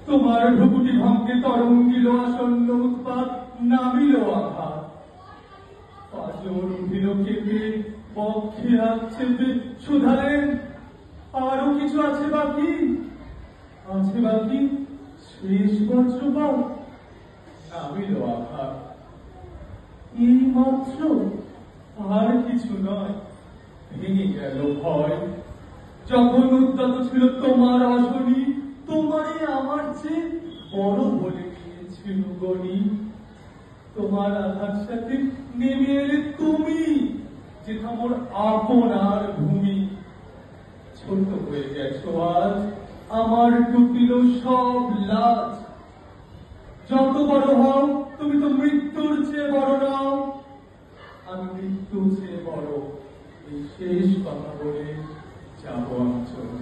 তোমার ভ্রুকুটি ভঙ্গে তরঙ্গিল আসন্ন উৎপাত, নামিল আঘাত। পাঁচজন উঠিল কেঁপে, বক্ষে হাত চেপে শুধালেন, আরো কিছু আছে বাকি? আছে বাকি শেষ বজ্রপাত, নামিল আঘাত। এই মাত্র, আর কিছু নয়। ভেঙে গেল ভয়। যখন উদ্যত ছিল তোমার আসনি, তোমারে আমার চেয়ে বড় বলে নিয়েছিল গণি। তোমার আধার সাথে নেমে এলে তুমি, যেটা মোর আপনার ভূমি। ছোট হয়ে গেছো আজ, আমার টুটিল সব লাজ। যত বড় হও, তুমি তো মৃত্যুর চেয়ে বড় নাও। আমি মৃত্যুর চেয়ে বড়। এই শেষ কথা বলে যাবো আমি চলে।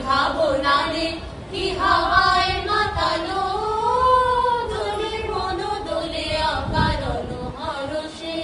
ভাবনারে কি হাওয়ায় মাতালো, দোলে মন দোলে অকারণ হরষে।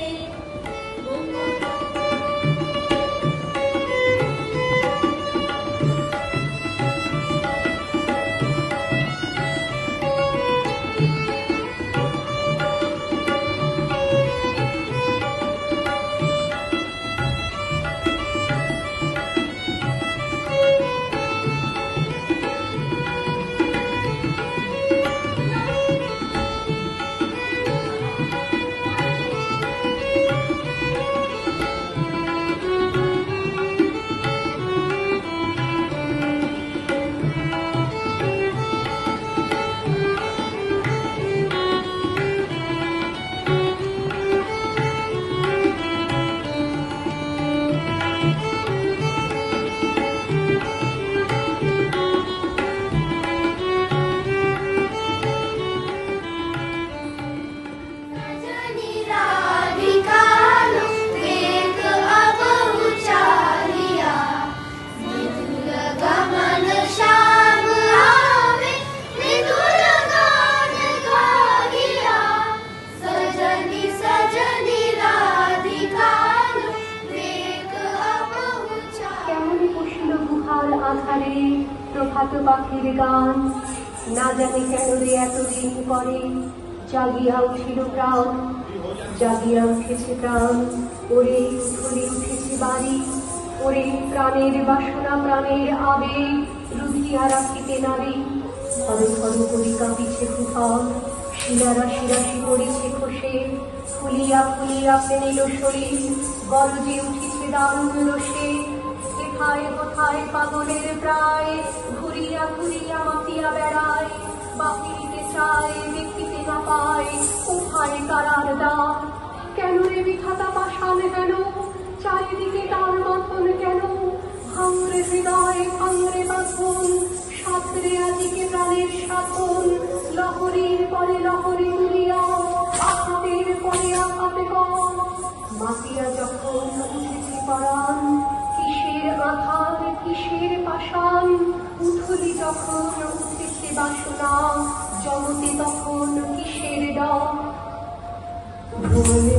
প্রভাত পাখির গান, না জানি কেন রে এতদিন পরে জাগিয়া উঠিল প্রাণ, জাগিয়া উঠেছে প্রাণ। ওরে উঠলে উঠেছে বাড়ি, ওরে প্রাণের বাসনা প্রাণের আবেগ রুধিয়া রাখিতে নারী। খর খর করি কাঁপিছে ভূতল, শিলারাশি রাশি পড়িছে খসে, ফুলিয়া ফুলিয়া ফেলিল শরীর, গরজে উঠিছে দারুণ রোষে। কোথায় কোথায় পাগলের প্রায়, ঘুরিয়া ঘুরিয়া মাতিয়া বেড়ায়, বাপিতে চায় দেখিতে না পায়, কোথায় কারার দ্বার। কেন রে বিধাতা পাষাণ কেন, চারিদিকে তার মতন কেন, যখন সাঁতরে আজিকে প্রাণের সাধন, লহরীর পরে লহরী তুলিয়া আঘাতের পরে আঘাতে গম, মাতিয়া যখন উঠেছে পরাণ, কিসের আঘাত কিসের পাষাণ, উথলি যখন উঠেছে বাসনা, জগতে তখন কিসের ডর। ভুলে